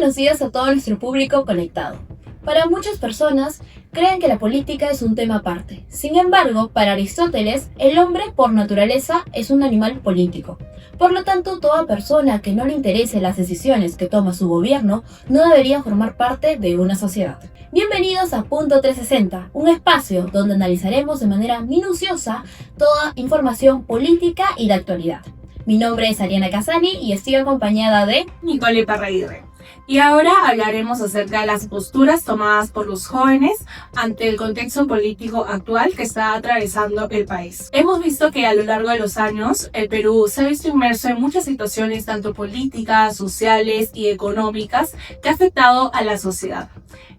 buenos días a todo nuestro público conectado. Para muchas personas, creen que la política es un tema aparte. Sin embargo, para Aristóteles, el hombre por naturaleza es un animal político. Por lo tanto, toda persona que no le interese las decisiones que toma su gobierno no debería formar parte de una sociedad. Bienvenidos a Punto 360, un espacio donde analizaremos de manera minuciosa toda información política y de actualidad. Mi nombre es Ariana Casani y estoy acompañada de Nicole Parraguirre. Y ahora hablaremos acerca de las posturas tomadas por los jóvenes ante el contexto político actual que está atravesando el país. Hemos visto que a lo largo de los años el Perú se ha visto inmerso en muchas situaciones tanto políticas, sociales y económicas que ha afectado a la sociedad.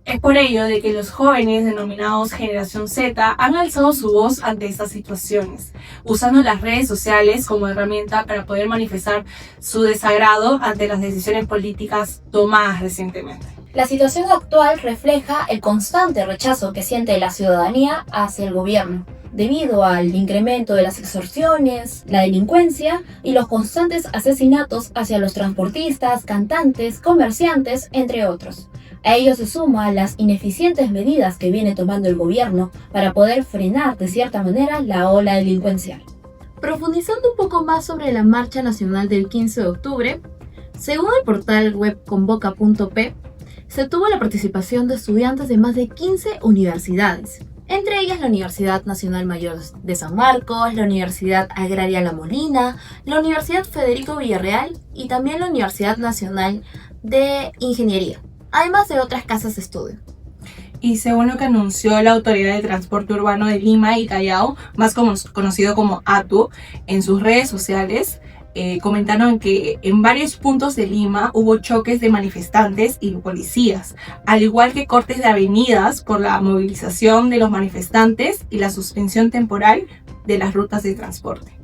Es por ello de que los jóvenes denominados Generación Z han alzado su voz ante estas situaciones, usando las redes sociales como herramienta para poder manifestar su desagrado ante las decisiones políticas tomadas recientemente. La situación actual refleja el constante rechazo que siente la ciudadanía hacia el gobierno, debido al incremento de las extorsiones, la delincuencia y los constantes asesinatos hacia los transportistas, cantantes, comerciantes, entre otros. A ello se suma las ineficientes medidas que viene tomando el gobierno para poder frenar de cierta manera la ola delincuencial. Profundizando un poco más sobre la Marcha Nacional del 15 de octubre, según el portal web convoca.p, se tuvo la participación de estudiantes de más de 15 universidades, entre ellas la Universidad Nacional Mayor de San Marcos, la Universidad Agraria La Molina, la Universidad Federico Villarreal y también la Universidad Nacional de Ingeniería, además de otras casas de estudio. Y según lo que anunció la Autoridad de Transporte Urbano de Lima y Callao, más conocido como ATU, en sus redes sociales, comentaron que en varios puntos de Lima hubo choques de manifestantes y policías, al igual que cortes de avenidas por la movilización de los manifestantes y la suspensión temporal de las rutas de transporte.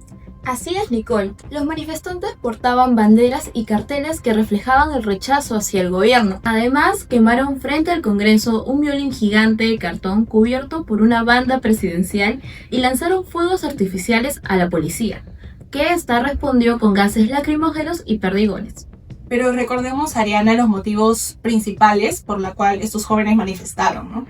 Así es, Nicole. Los manifestantes portaban banderas y carteles que reflejaban el rechazo hacia el gobierno. Además, quemaron frente al Congreso un violín gigante de cartón cubierto por una banda presidencial y lanzaron fuegos artificiales a la policía, que esta respondió con gases lacrimógenos y perdigones. Pero recordemos, Ariana, los motivos principales por los cuales estos jóvenes manifestaron, ¿no?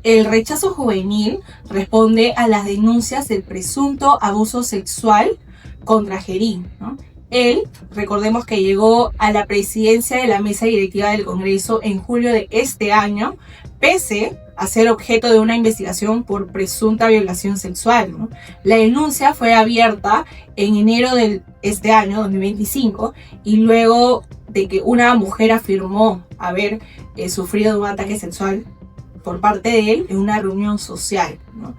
El rechazo juvenil responde a las denuncias del presunto abuso sexual contra Gerí, ¿no? Él, recordemos que llegó a la presidencia de la mesa directiva del Congreso en julio de este año, pese a ser objeto de una investigación por presunta violación sexual, ¿no? La denuncia fue abierta en enero de este año, 2025, y luego de que una mujer afirmó haber sufrido de un ataque sexual por parte de él en una reunión social, ¿no?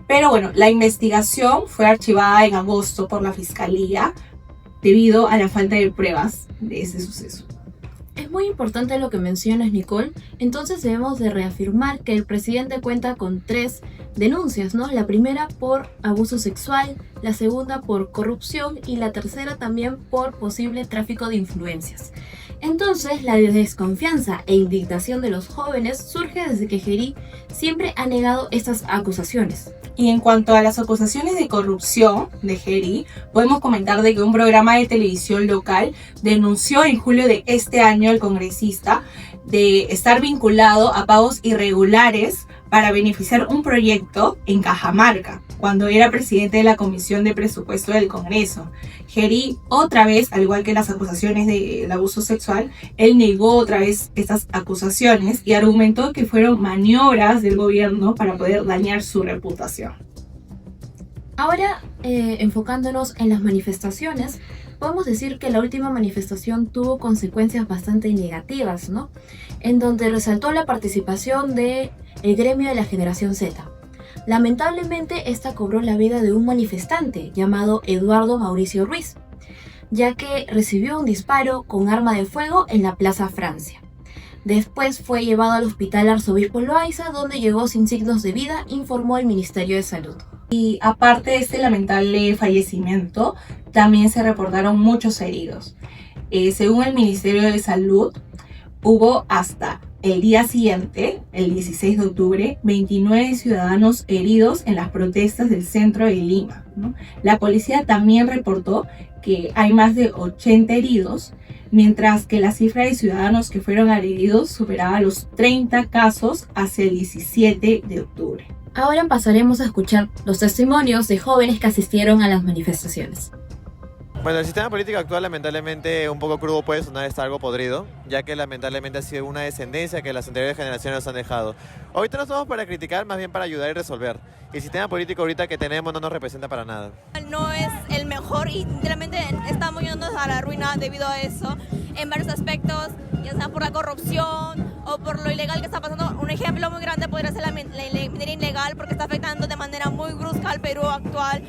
Pero bueno, la investigación fue archivada en agosto por la Fiscalía debido a la falta de pruebas de ese suceso. Es muy importante lo que mencionas, Nicole. Entonces debemos de reafirmar que el presidente cuenta con 3 denuncias, ¿no? La primera por abuso sexual, la segunda por corrupción y la tercera también por posible tráfico de influencias. Entonces, la desconfianza e indignación de los jóvenes surge desde que Gerí siempre ha negado estas acusaciones. Y en cuanto a las acusaciones de corrupción de Gerí, podemos comentar de que un programa de televisión local denunció en julio de este año al congresista de estar vinculado a pagos irregulares para beneficiar un proyecto en Cajamarca, cuando era presidente de la Comisión de Presupuesto del Congreso. Gerí, otra vez, al igual que las acusaciones del abuso sexual, él negó otra vez estas acusaciones y argumentó que fueron maniobras del gobierno para poder dañar su reputación. Ahora, enfocándonos en las manifestaciones, podemos decir que la última manifestación tuvo consecuencias bastante negativas, ¿no? En donde resaltó la participación del gremio de la Generación Z. Lamentablemente, esta cobró la vida de un manifestante llamado Eduardo Mauricio Ruiz, ya que recibió un disparo con arma de fuego en la Plaza Francia. Después fue llevado al Hospital Arzobispo Loaiza, donde llegó sin signos de vida, informó el Ministerio de Salud. Y aparte de este lamentable fallecimiento, también se reportaron muchos heridos. Según el Ministerio de Salud, hubo hasta El día siguiente, el 16 de octubre, 29 ciudadanos heridos en las protestas del centro de Lima, ¿no? La policía también reportó que hay más de 80 heridos, mientras que la cifra de ciudadanos que fueron agredidos superaba los 30 casos hacia el 17 de octubre. Ahora pasaremos a escuchar los testimonios de jóvenes que asistieron a las manifestaciones. Bueno, el sistema político actual lamentablemente un poco crudo puede sonar, está algo podrido, ya que lamentablemente ha sido una descendencia que las anteriores generaciones nos han dejado. Ahorita no estamos para criticar, más bien para ayudar y resolver. Y el sistema político ahorita que tenemos no nos representa para nada. No es el mejor y realmente estamos yéndonos a la ruina debido a eso, en varios aspectos, ya sea por la corrupción o por lo ilegal que está pasando. Un ejemplo muy grande podría ser la minería ilegal, porque está afectando de manera muy brusca al Perú actual,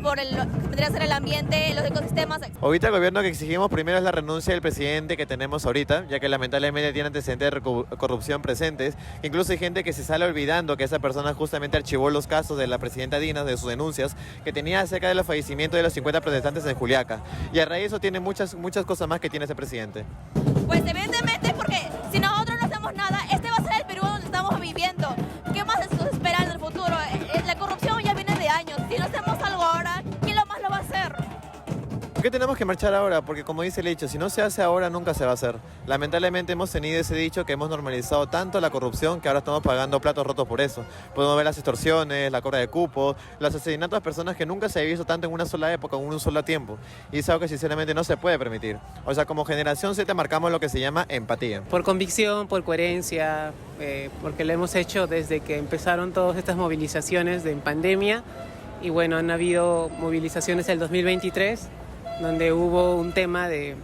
por el que vendría a ser el ambiente, los ecosistemas. Ahorita el gobierno que exigimos primero es la renuncia del presidente que tenemos ahorita, ya que lamentablemente tiene antecedentes de corrupción presentes. Incluso hay gente que se sale olvidando que esa persona justamente archivó los casos de la presidenta Dina, de sus denuncias, que tenía acerca de los fallecimientos de los 50 protestantes en Juliaca. Y a raíz de eso tiene muchas cosas más que tiene ese presidente. Pues evidentemente, porque si nosotros no hacemos nada, este va a ser el Perú donde estamos viviendo. ¿Qué más nos espera en el futuro? La corrupción ya viene de años. Si no hacemos algo ahora, ¿quién más lo va a hacer? ¿Por qué tenemos que marchar ahora? Porque como dice el dicho, si no se hace ahora, nunca se va a hacer. Lamentablemente hemos tenido ese dicho que hemos normalizado tanto la corrupción que ahora estamos pagando platos rotos por eso. Podemos ver las extorsiones, la cobra de cupos, los asesinatos a personas que nunca se había visto tanto en una sola época, en un solo tiempo. Y es algo que sinceramente no se puede permitir. O sea, como generación Z marcamos lo que se llama empatía. Por convicción, por coherencia, porque lo hemos hecho desde que empezaron todas estas movilizaciones de pandemia. Y bueno, han habido movilizaciones el 2023, donde hubo un tema de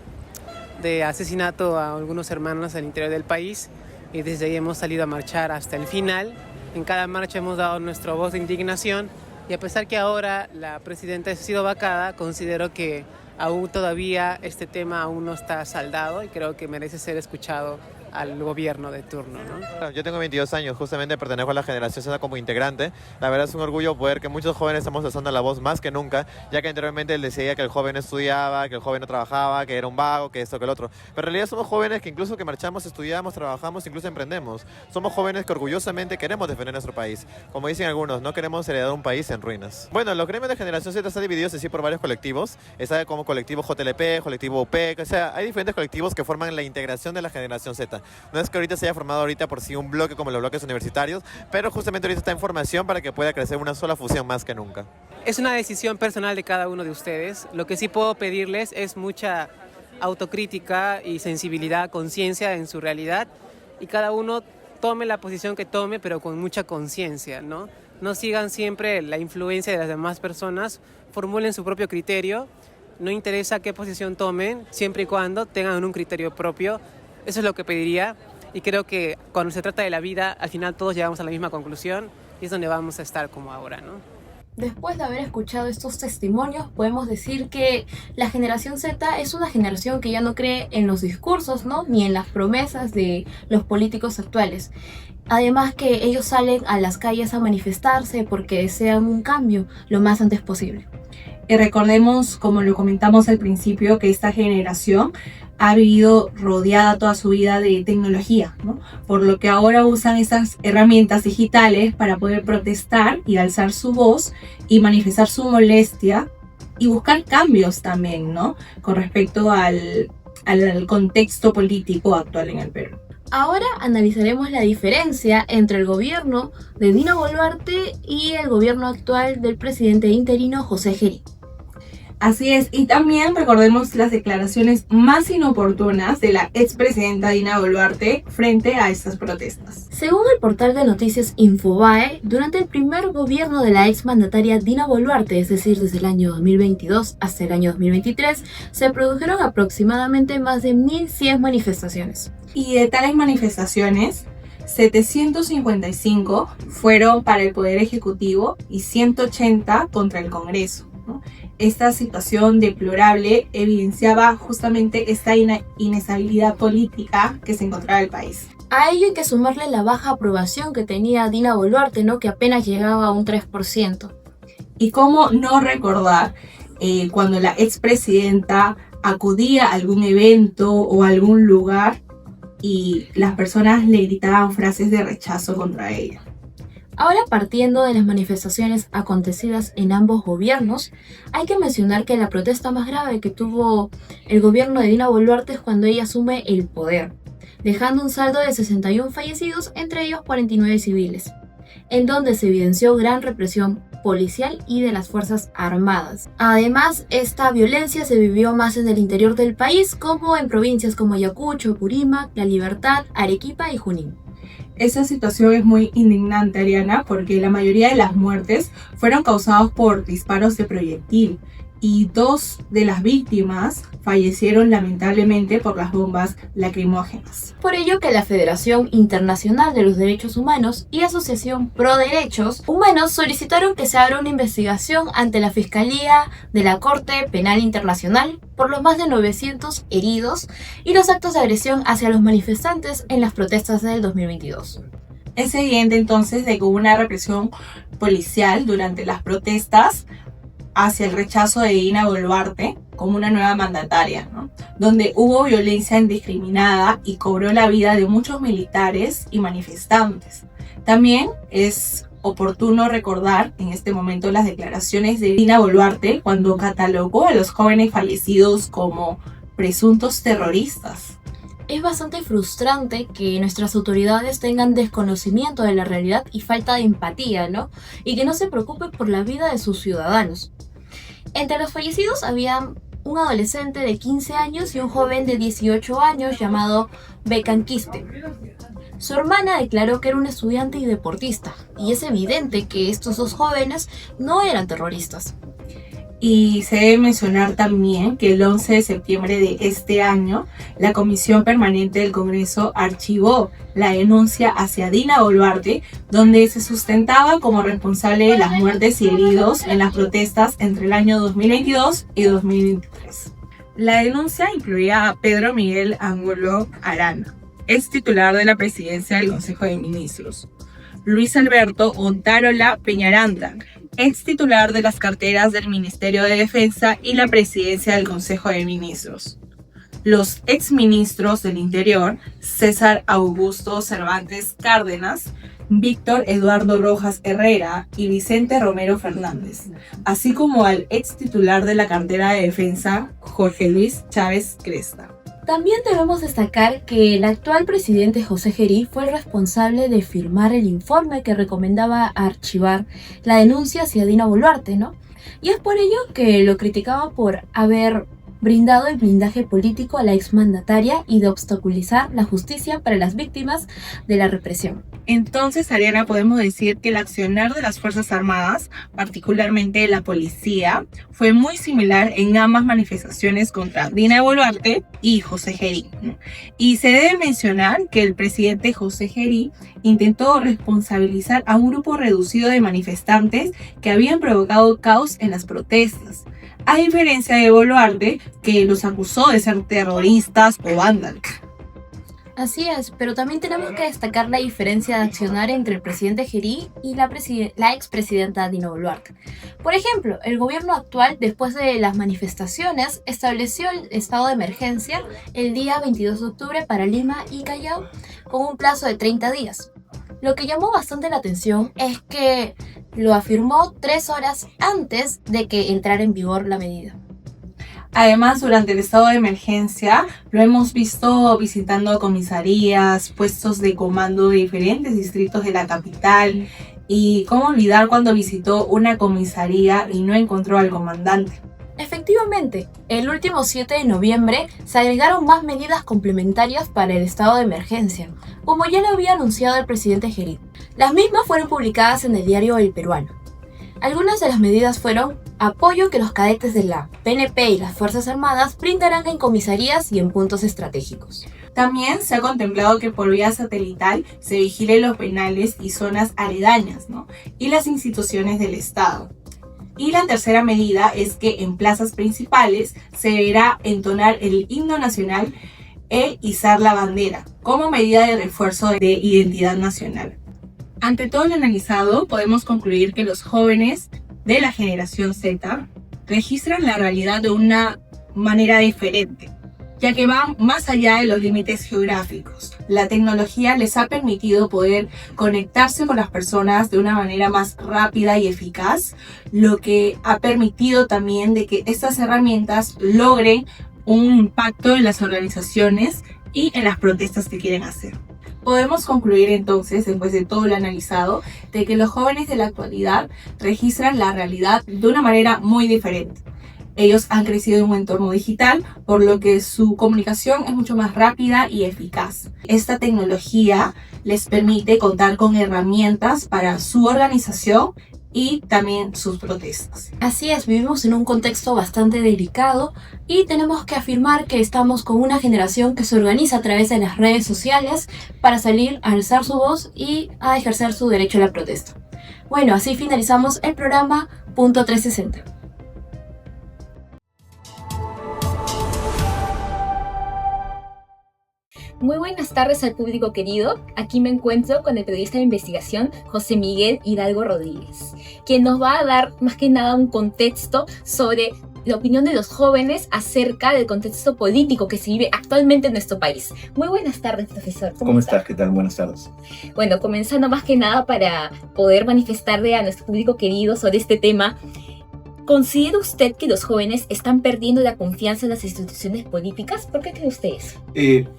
asesinato a algunos hermanos al interior del país, y desde ahí hemos salido a marchar hasta el final. En cada marcha hemos dado nuestra voz de indignación, y a pesar que ahora la presidenta ha sido vacada, considero que aún todavía este tema aún no está saldado y creo que merece ser escuchado al gobierno de turno, ¿no? Yo tengo 22 años, justamente pertenezco a la generación Z como integrante. La verdad es un orgullo poder que muchos jóvenes estamos alzando la voz más que nunca, ya que anteriormente él decía que el joven no estudiaba, que el joven no trabajaba, que era un vago, que esto, que el otro. Pero en realidad somos jóvenes que incluso que marchamos, estudiamos, trabajamos, incluso emprendemos. Somos jóvenes que orgullosamente queremos defender nuestro país. Como dicen algunos, no queremos heredar un país en ruinas. Bueno, los gremios de generación Z están divididos así por varios colectivos. Está como colectivo JLP, colectivo UPEC, o sea, hay diferentes colectivos que forman la integración de la generación Z. No es que ahorita se haya formado ahorita por sí un bloque como los bloques universitarios, pero justamente ahorita está en formación para que pueda crecer una sola fusión más que nunca. Es una decisión personal de cada uno de ustedes. Lo que sí puedo pedirles es mucha autocrítica y sensibilidad, conciencia en su realidad, y cada uno tome la posición que tome, pero con mucha conciencia, ¿no? No sigan siempre la influencia de las demás personas, formulen su propio criterio, no interesa qué posición tomen, siempre y cuando tengan un criterio propio. Eso es lo que pediría, y creo que cuando se trata de la vida, al final todos llegamos a la misma conclusión, y es donde vamos a estar como ahora, ¿no? Después de haber escuchado estos testimonios, podemos decir que la generación Z es una generación que ya no cree en los discursos, ¿no?, ni en las promesas de los políticos actuales. Además que ellos salen a las calles a manifestarse porque desean un cambio lo más antes posible. Y recordemos, como lo comentamos al principio, que esta generación ha vivido rodeada toda su vida de tecnología, ¿no? Por lo que ahora usan esas herramientas digitales para poder protestar y alzar su voz y manifestar su molestia y buscar cambios también, ¿no?, con respecto al contexto político actual en el Perú. Ahora analizaremos la diferencia entre el gobierno de Dina Boluarte y el gobierno actual del presidente interino José Gerí. Así es, y también recordemos las declaraciones más inoportunas de la expresidenta Dina Boluarte frente a estas protestas. Según el portal de noticias Infobae, durante el primer gobierno de la exmandataria Dina Boluarte, es decir, desde el año 2022 hasta el año 2023, se produjeron aproximadamente más de 1.100 manifestaciones. Y de tales manifestaciones, 755 fueron para el Poder Ejecutivo y 180 contra el Congreso, ¿no? Esta situación deplorable evidenciaba justamente esta inestabilidad política que se encontraba el país. A ello hay que sumarle la baja aprobación que tenía Dina Boluarte, ¿no?, que apenas llegaba a un 3%. Y cómo no recordar cuando la expresidenta acudía a algún evento o a algún lugar y las personas le gritaban frases de rechazo contra ella. Ahora, partiendo de las manifestaciones acontecidas en ambos gobiernos, hay que mencionar que la protesta más grave que tuvo el gobierno de Dina Boluarte es cuando ella asume el poder, dejando un saldo de 61 fallecidos, entre ellos 49 civiles, en donde se evidenció gran represión policial y de las Fuerzas Armadas. Además, esta violencia se vivió más en el interior del país, como en provincias como Ayacucho, Purímac, La Libertad, Arequipa y Junín. Esa situación es muy indignante, Ariana, porque la mayoría de las muertes fueron causadas por disparos de proyectil y 2 de las víctimas fallecieron lamentablemente por las bombas lacrimógenas. Por ello que la Federación Internacional de los Derechos Humanos y Asociación Pro Derechos Humanos solicitaron que se abra una investigación ante la Fiscalía de la Corte Penal Internacional por los más de 900 heridos y los actos de agresión hacia los manifestantes en las protestas del 2022. Es evidente entonces de que hubo una represión policial durante las protestas hacia el rechazo de Dina Boluarte como una nueva mandataria, ¿no? Donde hubo violencia indiscriminada y cobró la vida de muchos militares y manifestantes. También es oportuno recordar en este momento las declaraciones de Dina Boluarte cuando catalogó a los jóvenes fallecidos como presuntos terroristas. Es bastante frustrante que nuestras autoridades tengan desconocimiento de la realidad y falta de empatía, ¿no? Y que no se preocupen por la vida de sus ciudadanos. Entre los fallecidos había un adolescente de 15 años y un joven de 18 años llamado Bekan Quispe. Su hermana declaró que era un estudiante y deportista, y es evidente que estos 2 jóvenes no eran terroristas. Y se debe mencionar también que el 11 de septiembre de este año, la Comisión Permanente del Congreso archivó la denuncia hacia Dina Boluarte, donde se sustentaba como responsable de las muertes y heridos en las protestas entre el año 2022 y 2023. La denuncia incluía a Pedro Miguel Angulo Arana, ex titular de la presidencia del Consejo de Ministros, Luis Alberto Ontarola Peñaranda, ex titular de las carteras del Ministerio de Defensa y la presidencia del Consejo de Ministros, los exministros del Interior, César Augusto Cervantes Cárdenas, Víctor Eduardo Rojas Herrera y Vicente Romero Fernández, así como al ex titular de la cartera de Defensa, Jorge Luis Chávez Cresta. También debemos destacar que el actual presidente José Gerí fue el responsable de firmar el informe que recomendaba archivar la denuncia hacia Dina Boluarte, ¿no? Y es por ello que lo criticaba por haber brindado el blindaje político a la exmandataria y de obstaculizar la justicia para las víctimas de la represión. Entonces, Ariana, podemos decir que el accionar de las Fuerzas Armadas, particularmente de la policía, fue muy similar en ambas manifestaciones contra Dina Boluarte y José Gerí. Y se debe mencionar que el presidente José Gerí intentó responsabilizar a un grupo reducido de manifestantes que habían provocado caos en las protestas, a diferencia de Boluarte, que los acusó de ser terroristas o vándalos. Así es, pero también tenemos que destacar la diferencia de accionar entre el presidente Gerí y la expresidenta Dina Boluarte. Por ejemplo, el gobierno actual, después de las manifestaciones, estableció el estado de emergencia el día 22 de octubre para Lima y Callao con un plazo de 30 días. Lo que llamó bastante la atención es que lo afirmó 3 horas antes de que entrara en vigor la medida. Además, durante el estado de emergencia, lo hemos visto visitando comisarías, puestos de comando de diferentes distritos de la capital. Y cómo olvidar cuando visitó una comisaría y no encontró al comandante. Efectivamente, el último 7 de noviembre se agregaron más medidas complementarias para el estado de emergencia, como ya lo había anunciado el presidente Gerí. Las mismas fueron publicadas en el diario El Peruano. Algunas de las medidas fueron apoyo que los cadetes de la PNP y las Fuerzas Armadas brindarán en comisarías y en puntos estratégicos. También se ha contemplado que por vía satelital se vigilen los penales y zonas aledañas, ¿no? Y las instituciones del Estado. Y la tercera medida es que en plazas principales se deberá entonar el himno nacional e izar la bandera, como medida de refuerzo de identidad nacional. Ante todo lo analizado, podemos concluir que los jóvenes de la generación Z registran la realidad de una manera diferente. ya que van más allá de los límites geográficos. La tecnología les ha permitido poder conectarse con las personas de una manera más rápida y eficaz, lo que ha permitido también de que estas herramientas logren un impacto en las organizaciones y en las protestas que quieren hacer. Podemos concluir entonces, después de todo lo analizado, de que los jóvenes de la actualidad registran la realidad de una manera muy diferente. Ellos han crecido en un entorno digital, por lo que su comunicación es mucho más rápida y eficaz. Esta tecnología les permite contar con herramientas para su organización y también sus protestas. Así es, vivimos en un contexto bastante delicado y tenemos que afirmar que estamos con una generación que se organiza a través de las redes sociales para salir a alzar su voz y a ejercer su derecho a la protesta. Bueno, así finalizamos el programa Punto 360. Muy buenas tardes al público querido. Aquí me encuentro con el periodista de investigación José Miguel Hidalgo Rodríguez, quien nos va a dar más que nada un contexto sobre la opinión de los jóvenes acerca del contexto político que se vive actualmente en nuestro país. Muy buenas tardes, profesor. ¿Cómo estás? ¿Qué tal? Buenas tardes. Bueno, comenzando más que nada para poder manifestarle a nuestro público querido sobre este tema, ¿considera usted que los jóvenes están perdiendo la confianza en las instituciones políticas? ¿Por qué cree usted eso?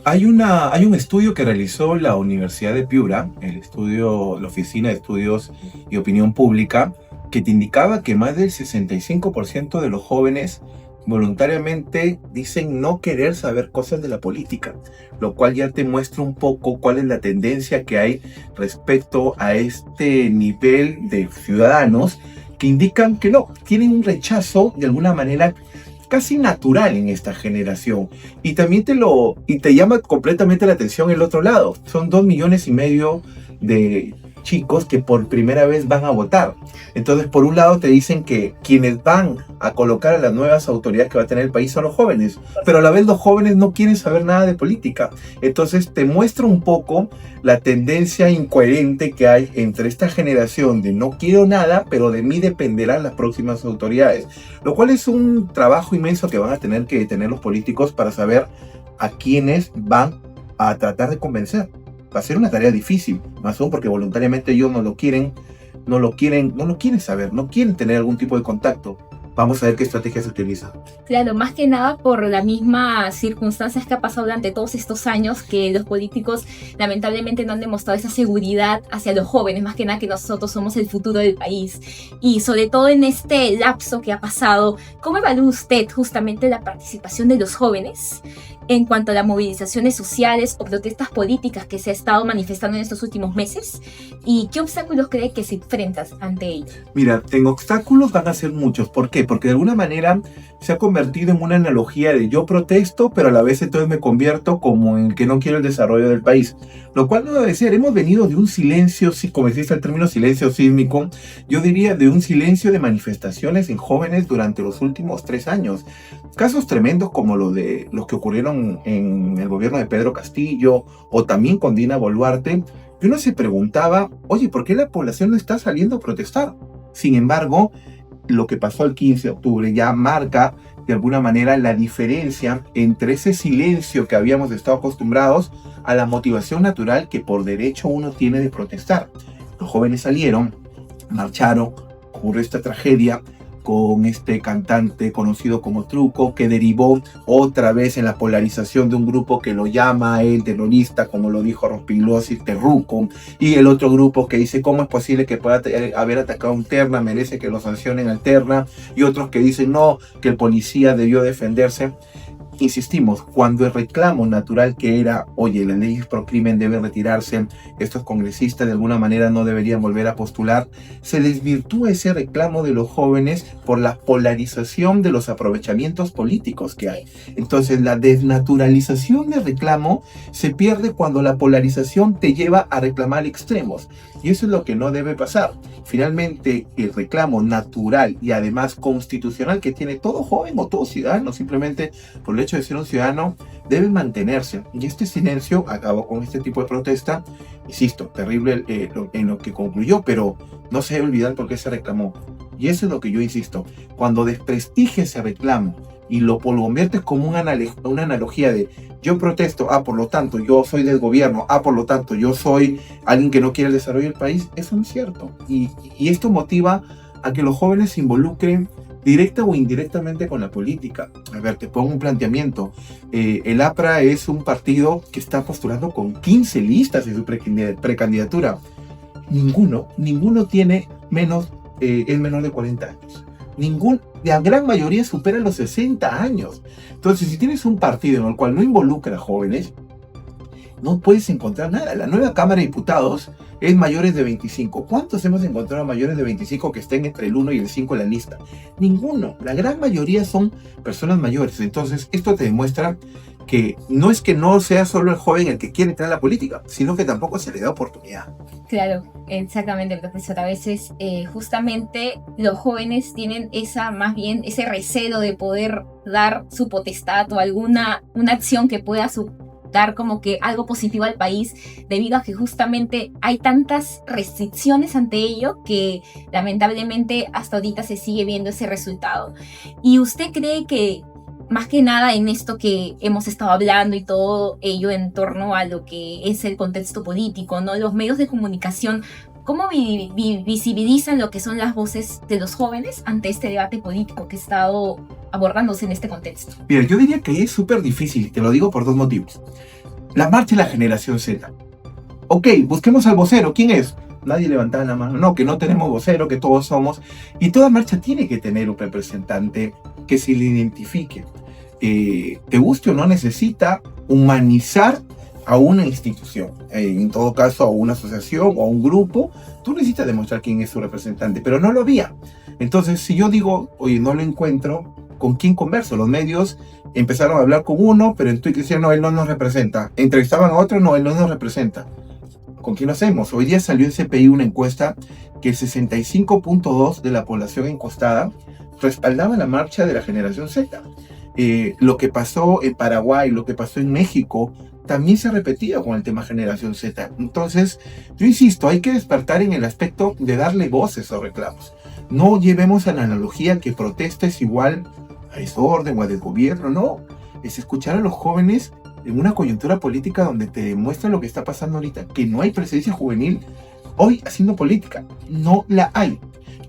Hay un estudio que realizó la Universidad de Piura, la Oficina de Estudios y Opinión Pública, que te indicaba que más del 65% de los jóvenes voluntariamente dicen no querer saber cosas de la política, lo cual ya te muestra un poco cuál es la tendencia que hay respecto a este nivel de ciudadanos que indican que no, tienen un rechazo de alguna manera casi natural en esta generación. Y también te llama completamente la atención el otro lado. Son 2,5 millones de chicos que por primera vez van a votar. Entonces, por un lado te dicen que quienes van a colocar a las nuevas autoridades que va a tener el país son los jóvenes, pero a la vez los jóvenes no quieren saber nada de política. Entonces te muestra un poco la tendencia incoherente que hay entre esta generación de no quiero nada, pero de mí dependerán las próximas autoridades, lo cual es un trabajo inmenso que van a tener que tener los políticos para saber a quiénes van a tratar de convencer. Va a ser una tarea difícil, más aún porque voluntariamente ellos no lo quieren saber, no quieren tener algún tipo de contacto. Vamos a ver qué estrategia se utiliza. Claro, más que nada por las mismas circunstancias que ha pasado durante todos estos años, que los políticos lamentablemente no han demostrado esa seguridad hacia los jóvenes, más que nada que nosotros somos el futuro del país. Y sobre todo en este lapso que ha pasado, ¿cómo evalúa usted justamente la participación de los jóvenes en cuanto a las movilizaciones sociales o protestas políticas que se ha estado manifestando en estos últimos meses? ¿Y qué obstáculos cree que se enfrentan ante ellos? Mira, en obstáculos van a ser muchos. ¿Por qué? Porque de alguna manera se ha convertido en una analogía de yo protesto, pero a la vez entonces me convierto como en que no quiero el desarrollo del país. Lo cual no debe ser. Hemos venido de un silencio, como existe el término silencio sísmico, yo diría de un silencio de manifestaciones en jóvenes durante los últimos 3 años. Casos tremendos como los que ocurrieron en el gobierno de Pedro Castillo o también con Dina Boluarte, y uno se preguntaba, oye, ¿por qué la población no está saliendo a protestar? Sin embargo, lo que pasó el 15 de octubre ya marca de alguna manera la diferencia entre ese silencio que habíamos estado acostumbrados a la motivación natural que por derecho uno tiene de protestar. Los jóvenes salieron, marcharon, ocurrió esta tragedia con este cantante conocido como Truco, que derivó otra vez en la polarización de un grupo que lo llama a él terrorista, como lo dijo Rospigliosi, Terruco, y el otro grupo que dice cómo es posible que pueda haber atacado a un Terna, merece que lo sancionen al Terna, y otros que dicen no, que el policía debió defenderse. Insistimos, cuando el reclamo natural que era, oye, las leyes pro crimen deben retirarse, estos congresistas de alguna manera no deberían volver a postular, se desvirtúa ese reclamo de los jóvenes por la polarización de los aprovechamientos políticos que hay. Entonces la desnaturalización del reclamo se pierde cuando la polarización te lleva a reclamar extremos. Y eso es lo que no debe pasar. Finalmente, el reclamo natural y además constitucional que tiene todo joven o todo ciudadano, simplemente por el hecho de ser un ciudadano, debe mantenerse. Y este silencio acabó con este tipo de protesta, insisto, terrible en lo que concluyó, pero no se debe olvidar por qué se reclamó. Y eso es lo que yo insisto. Cuando desprestigia ese reclamo y lo conviertes como una analogía de yo protesto, por lo tanto yo soy del gobierno, por lo tanto yo soy alguien que no quiere el desarrollo del país, eso no es cierto. Y esto motiva a que los jóvenes se involucren directa o indirectamente con la política. A ver, te pongo un planteamiento. El APRA es un partido que está postulando con 15 listas en su precandidatura. Ninguno tiene es menor de 40 años. La gran mayoría supera los 60 años. Entonces, si tienes un partido en el cual no involucra a jóvenes, no puedes encontrar nada. La nueva Cámara de Diputados es mayores de 25. ¿Cuántos hemos encontrado mayores de 25 que estén entre el 1 y el 5 en la lista? Ninguno. La gran mayoría son personas mayores. Entonces, esto te demuestra que no es que no sea solo el joven el que quiere entrar a la política, sino que tampoco se le da oportunidad. Claro, exactamente, profesor. A veces justamente los jóvenes tienen más bien ese recelo de poder dar su potestad o una acción que pueda dar como que algo positivo al país, debido a que justamente hay tantas restricciones ante ello que lamentablemente hasta ahorita se sigue viendo ese resultado. ¿Y usted cree que más que nada en esto que hemos estado hablando y todo ello en torno a lo que es el contexto político, ¿no? Los medios de comunicación, ¿cómo visibilizan lo que son las voces de los jóvenes ante este debate político que ha estado abordándose en este contexto? Mira, yo diría que es súper difícil, te lo digo por dos motivos. La marcha de la generación Z. Ok, busquemos al vocero, ¿quién es? Nadie levantaba la mano, no, que no tenemos vocero, que todos somos. Y toda marcha tiene que tener un representante que se le identifique. Te guste o no, necesita humanizar a una institución, en todo caso a una asociación o a un grupo. Tú necesitas demostrar quién es su representante, pero no lo había. Entonces, si yo digo, oye, no lo encuentro, ¿con quién converso? Los medios empezaron a hablar con uno, pero en Twitter decían, no, él no nos representa. Entrevistaban a otro, no, él no nos representa. ¿Con quién lo hacemos? Hoy día salió en CPI una encuesta que el 65.2% de la población encuestada respaldaba la marcha de la generación Z. Lo que pasó en Paraguay, lo que pasó en México, también se ha repetido con el tema generación Z. Entonces, yo insisto, hay que despertar en el aspecto de darle voces a reclamos. No llevemos a la analogía que protesta es igual a desorden o a desgobierno, no. Es escuchar a los jóvenes en una coyuntura política donde te demuestra lo que está pasando ahorita, que no hay presencia juvenil hoy haciendo política. No la hay.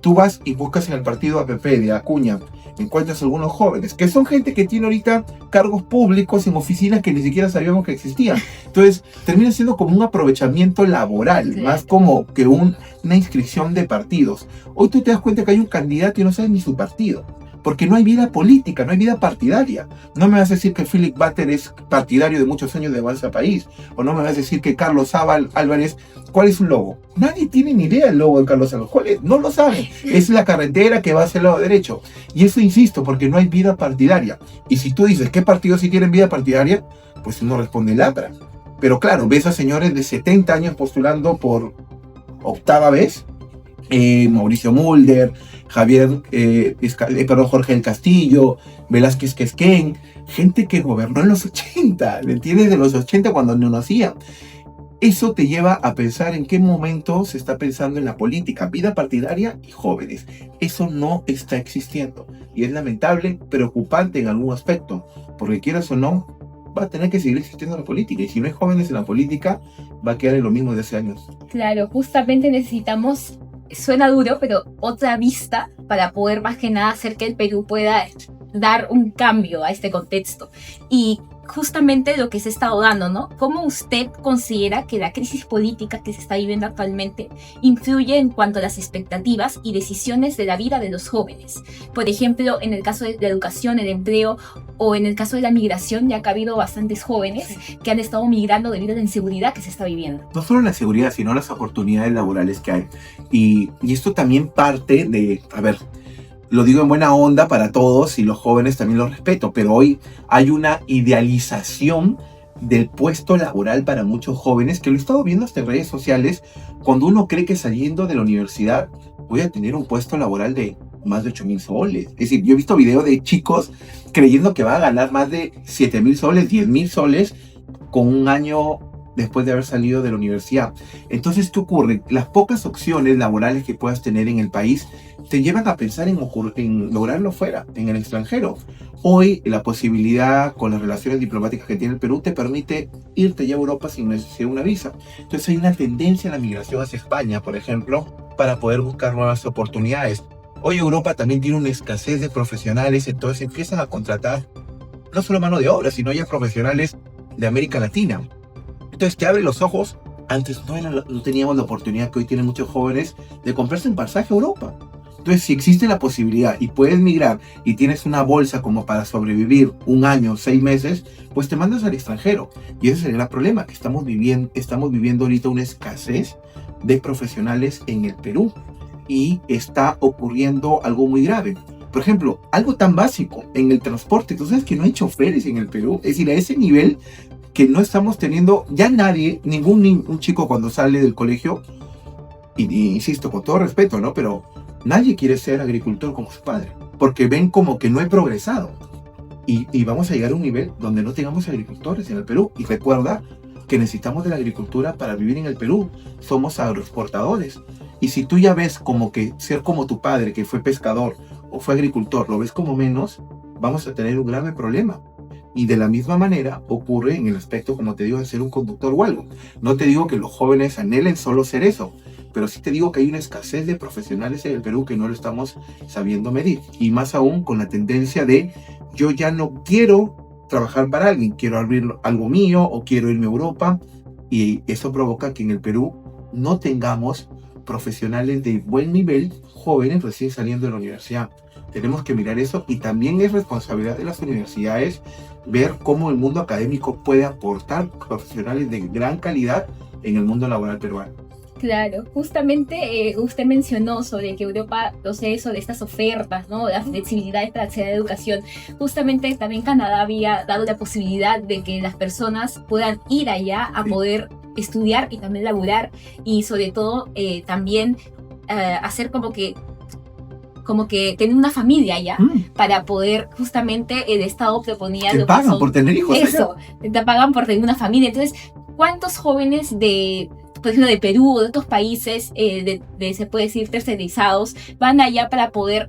Tú vas y buscas en el partido APP de Acuña, encuentras algunos jóvenes, que son gente que tiene ahorita cargos públicos en oficinas que ni siquiera sabíamos que existían. Entonces, termina siendo como un aprovechamiento laboral, sí, más como que una inscripción de partidos. Hoy tú te das cuenta que hay un candidato y no sabes ni su partido, porque no hay vida política, no hay vida partidaria. No me vas a decir que Philip Butter es partidario de muchos años de Avanza País, o no me vas a decir que Carlos Álvarez, ¿cuál es su logo? Nadie tiene ni idea del logo de Carlos Álvarez. ¿Cuál es? No lo saben. Es la carretera que va hacia el lado derecho. Y eso insisto, porque no hay vida partidaria. Y si tú dices, ¿qué partidos sí tienen vida partidaria? Pues uno responde el APRA. Pero claro, ves a señores de 70 años postulando por octava vez. Mauricio Mulder, Jorge del Castillo, Velázquez Quesquén, gente que gobernó en los 80, ¿me entiendes? De los 80 cuando no nacía. Eso te lleva a pensar en qué momento se está pensando en la política, vida partidaria y jóvenes. Eso no está existiendo y es lamentable, preocupante en algún aspecto, porque quieras o no, va a tener que seguir existiendo la política, y si no hay jóvenes en la política, va a quedar en lo mismo de hace años. Claro, justamente necesitamos, suena duro, pero otra vista para poder más que nada hacer que el Perú pueda dar un cambio a este contexto. Y justamente lo que se ha estado dando, ¿no? ¿Cómo usted considera que la crisis política que se está viviendo actualmente influye en cuanto a las expectativas y decisiones de la vida de los jóvenes? Por ejemplo, en el caso de la educación, el empleo, o en el caso de la migración, ya que ha habido bastantes jóvenes que han estado migrando debido a la inseguridad que se está viviendo. No solo la seguridad, sino las oportunidades laborales que hay. Y esto también parte de, a ver, lo digo en buena onda para todos y los jóvenes también los respeto, pero hoy hay una idealización del puesto laboral para muchos jóvenes, que lo he estado viendo hasta en redes sociales, cuando uno cree que saliendo de la universidad voy a tener un puesto laboral de más de 8,000 soles. Es decir, yo he visto videos de chicos creyendo que va a ganar más de 7,000 soles, 10,000 soles con un año después de haber salido de la universidad. Entonces, ¿qué ocurre? Las pocas opciones laborales que puedas tener en el país te llevan a pensar en lograrlo fuera, en el extranjero. Hoy, la posibilidad con las relaciones diplomáticas que tiene el Perú te permite irte ya a Europa sin necesidad de una visa. Entonces, hay una tendencia a la migración hacia España, por ejemplo, para poder buscar nuevas oportunidades. Hoy Europa también tiene una escasez de profesionales, entonces empiezan a contratar no solo mano de obra, sino ya profesionales de América Latina. Entonces te abre los ojos. Antes no teníamos la oportunidad que hoy tienen muchos jóvenes de comprarse un pasaje a Europa. Entonces, si existe la posibilidad y puedes migrar y tienes una bolsa como para sobrevivir 1 año, 6 meses, pues te mandas al extranjero. Y ese es el gran problema, que estamos viviendo ahorita una escasez de profesionales en el Perú. Y está ocurriendo algo muy grave. Por ejemplo, algo tan básico en el transporte. Tú sabes que no hay choferes en el Perú. Es decir, a ese nivel que no estamos teniendo ya nadie, un chico cuando sale del colegio, y insisto, con todo respeto, ¿no? Pero nadie quiere ser agricultor como su padre, porque ven como que no he progresado. Y vamos a llegar a un nivel donde no tengamos agricultores en el Perú. Y recuerda que necesitamos de la agricultura para vivir en el Perú. Somos agroexportadores. Y si tú ya ves como que ser como tu padre, que fue pescador o fue agricultor, lo ves como menos, vamos a tener un grave problema. Y de la misma manera ocurre en el aspecto, como te digo, de ser un conductor o algo. No te digo que los jóvenes anhelen solo ser eso, pero sí te digo que hay una escasez de profesionales en el Perú que no lo estamos sabiendo medir. Y más aún con la tendencia de yo ya no quiero trabajar para alguien, quiero abrir algo mío o quiero irme a Europa. Y eso provoca que en el Perú no tengamos profesionales de buen nivel, jóvenes recién saliendo de la universidad. Tenemos que mirar eso, y también es responsabilidad de las universidades ver cómo el mundo académico puede aportar profesionales de gran calidad en el mundo laboral peruano. Claro, justamente usted mencionó sobre que Europa posee eso de estas ofertas, ¿no? Las flexibilidades para acceder a la educación. Justamente también Canadá había dado la posibilidad de que las personas puedan ir allá a poder estudiar y también laburar, y sobre todo también hacer como que tener una familia allá para poder, justamente el Estado proponía te pagan por tener hijos eso, allá. Te pagan por tener una familia. Entonces, ¿cuántos jóvenes por ejemplo, de Perú o de otros países, se puede decir, tercerizados, van allá para poder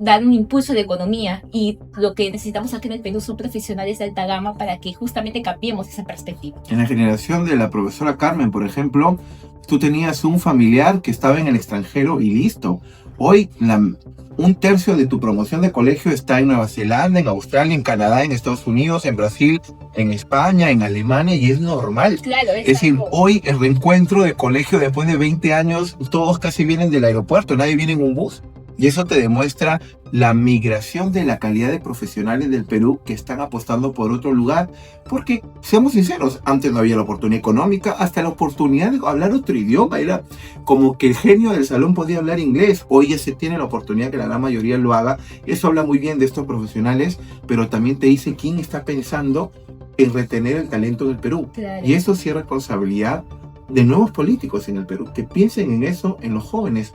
dar un impulso a la economía? Y lo que necesitamos aquí en el Perú son profesionales de alta gama para que justamente cambiemos esa perspectiva. En la generación de la profesora Carmen, por ejemplo, tú tenías un familiar que estaba en el extranjero y listo. Hoy, 1/3 de tu promoción de colegio está en Nueva Zelanda, en Australia, en Canadá, en Estados Unidos, en Brasil, en España, en Alemania, y es normal. Claro, es decir, hoy el reencuentro de colegio después de 20 años, todos casi vienen del aeropuerto, nadie viene en un bus. Y eso te demuestra la migración de la calidad de profesionales del Perú que están apostando por otro lugar. Porque, seamos sinceros, antes no había la oportunidad económica, hasta la oportunidad de hablar otro idioma. Era como que el genio del salón podía hablar inglés. Hoy ya se tiene la oportunidad que la gran mayoría lo haga. Eso habla muy bien de estos profesionales, pero también te dice quién está pensando en retener el talento del Perú. Claro. Y eso sí es responsabilidad de nuevos políticos en el Perú, que piensen en eso, en los jóvenes.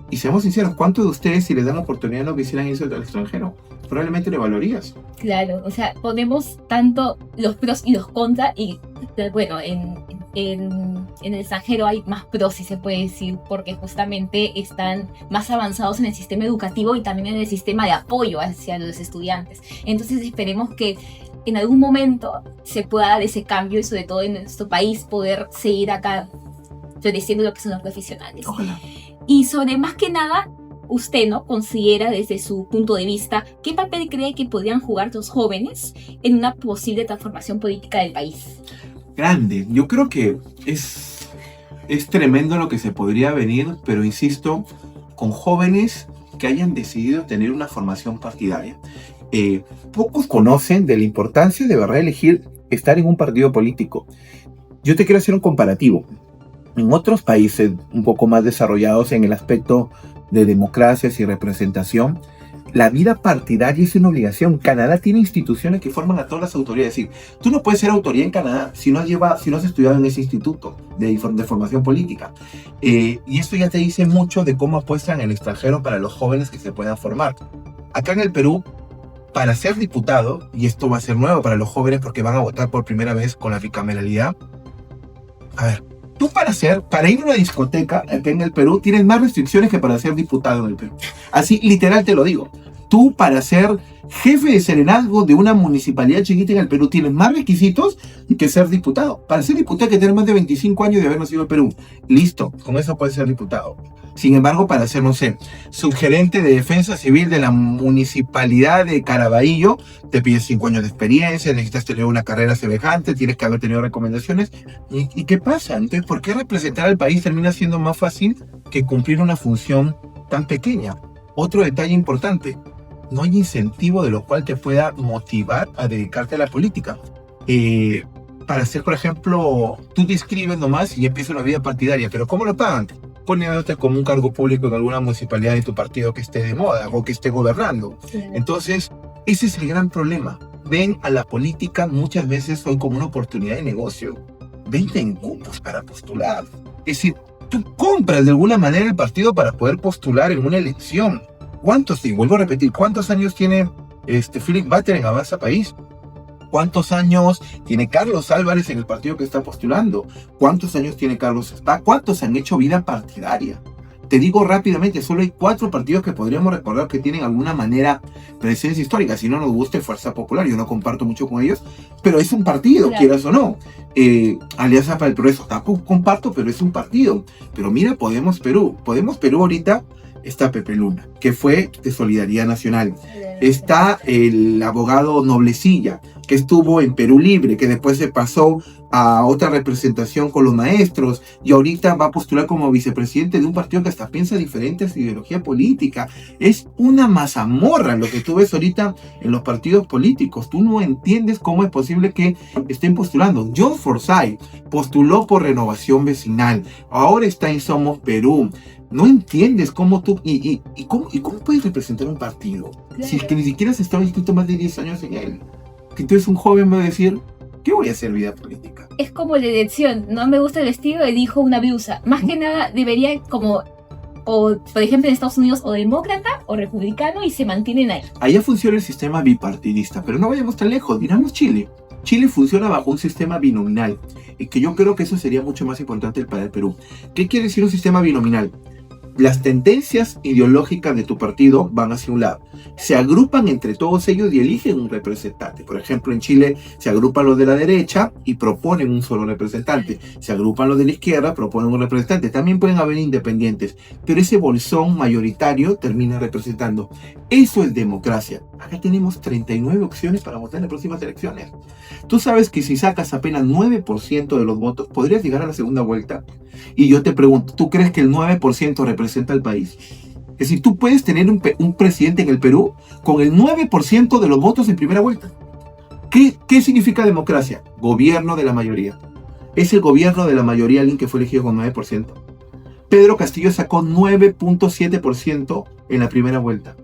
Y seamos sinceros, ¿cuántos de ustedes, si les dan la oportunidad, no quisieran irse al extranjero? Probablemente le valorías. Claro, o sea, ponemos tanto los pros y los contras, y bueno, en el extranjero hay más pros, si se puede decir, porque justamente están más avanzados en el sistema educativo y también en el sistema de apoyo hacia los estudiantes. Entonces esperemos que en algún momento se pueda dar ese cambio, y sobre todo en nuestro país poder seguir acá floreciendo lo que son los profesionales. Ojalá. Y sobre, más que nada, usted, ¿no?, considera desde su punto de vista, ¿qué papel cree que podrían jugar los jóvenes en una posible transformación política del país? Grande. Yo creo que es tremendo lo que se podría venir, pero insisto, con jóvenes que hayan decidido tener una formación partidaria. Pocos conocen de la importancia de verdad elegir estar en un partido político. Yo te quiero hacer un comparativo. En otros países un poco más desarrollados en el aspecto de democracias y representación, la vida partidaria es una obligación. Canadá tiene instituciones que forman a todas las autoridades. Es decir, tú no puedes ser autoridad en Canadá si no has estudiado en ese instituto de formación política. Y esto ya te dice mucho de cómo apuestan en el extranjero para los jóvenes que se puedan formar. Acá en el Perú, para ser diputado, y esto va a ser nuevo para los jóvenes porque van a votar por primera vez con la bicameralidad, A ver, tú para ir a una discoteca acá en el Perú, tienes más restricciones que para ser diputado en el Perú. Así, literal te lo digo. Tú para ser jefe de serenazgo de una municipalidad chiquita en el Perú tienes más requisitos que ser diputado. Para ser diputado hay que tener más de 25 años de haber nacido en Perú. Listo, con eso puedes ser diputado. Sin embargo, para ser, no sé, subgerente de defensa civil de la municipalidad de Caraballo, te pides 5 años de experiencia, necesitas tener una carrera semejante, tienes que haber tenido recomendaciones. ¿Y qué pasa? Entonces, ¿por qué representar al país termina siendo más fácil que cumplir una función tan pequeña? Otro detalle importante. No hay incentivo de lo cual te pueda motivar a dedicarte a la política. Para hacer, por ejemplo, tú te inscribes nomás y empieza una vida partidaria, pero ¿cómo lo pagan? Poniéndote como un cargo público en alguna municipalidad de tu partido que esté de moda o que esté gobernando. Sí. Entonces, ese es el gran problema. Ven a la política muchas veces hoy como una oportunidad de negocio. Venden cupos para postular. Es decir, tú compras de alguna manera el partido para poder postular en una elección. ¿Cuántos, y vuelvo a repetir, cuántos años tiene Philip Butter en Avanza País? ¿Cuántos años tiene Carlos Álvarez en el partido que está postulando? ¿Cuántos años tiene Carlos Spa? ¿Cuántos han hecho vida partidaria? Te digo rápidamente, solo hay 4 partidos que podríamos recordar que tienen alguna manera presencia histórica. Si no nos gusta Fuerza Popular, yo no comparto mucho con ellos, pero es un partido, claro, quieras o no. Alianza para el Progreso, tampoco comparto, pero es un partido. Pero mira, Podemos Perú ahorita está Pepe Luna, que fue de Solidaridad Nacional. Está el abogado Noblecilla, que estuvo en Perú Libre, que después se pasó a otra representación con los maestros y ahorita va a postular como vicepresidente de un partido que hasta piensa diferente a su ideología política. Es una mazamorra lo que tú ves ahorita en los partidos políticos. Tú no entiendes cómo es posible que estén postulando. John Forsyth postuló por Renovación Vecinal, ahora está en Somos Perú. No entiendes cómo tú... ¿Cómo puedes representar un partido? Claro. Si es que ni siquiera se estaba inscrito más de 10 años en él. Entonces un joven va a decir, ¿qué voy a hacer vida política? Es como la elección, no me gusta el vestido, elijo una blusa. Más que nada debería como... O, por ejemplo, en Estados Unidos, o demócrata o republicano, y se mantienen ahí. Allá funciona el sistema bipartidista, pero no vayamos tan lejos, miramos Chile. Chile funciona bajo un sistema binominal, y que yo creo que eso sería mucho más importante para el Perú. ¿Qué quiere decir un sistema binominal? Las tendencias ideológicas de tu partido van hacia un lado. Se agrupan entre todos ellos y eligen un representante. Por ejemplo, en Chile se agrupan los de la derecha y proponen un solo representante. Se agrupan los de la izquierda, proponen un representante. También pueden haber independientes, pero ese bolsón mayoritario termina representando. Eso es democracia. Acá tenemos 39 opciones para votar en las próximas elecciones. Tú sabes que si sacas apenas 9% de los votos, podrías llegar a la segunda vuelta. Y yo te pregunto, ¿tú crees que el 9% representa al país? Es decir, tú puedes tener un presidente en el Perú con el 9% de los votos en primera vuelta. ¿Qué significa democracia? Gobierno de la mayoría. Es el gobierno de la mayoría alguien que fue elegido con 9%. Pedro Castillo sacó 9.7% en la primera vuelta.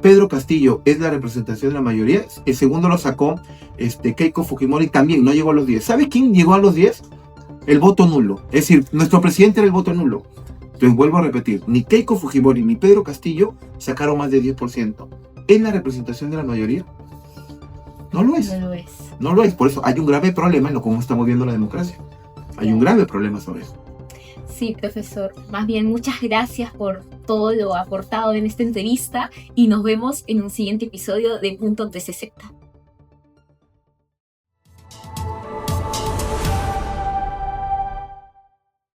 Pedro Castillo es la representación de la mayoría. El segundo lo sacó Keiko Fujimori, también no llegó a los 10. ¿Sabe quién llegó a los 10? El voto nulo. Es decir, nuestro presidente era el voto nulo. Entonces vuelvo a repetir, ni Keiko Fujimori ni Pedro Castillo sacaron más de 10%. ¿Es la representación de la mayoría? No lo es. No lo es. No lo es. Por eso hay un grave problema en lo cómo estamos viendo la democracia. Hay un grave problema sobre eso. Sí, profesor. Más bien, muchas gracias por todo lo aportado en esta entrevista y nos vemos en un siguiente episodio de Punto 360.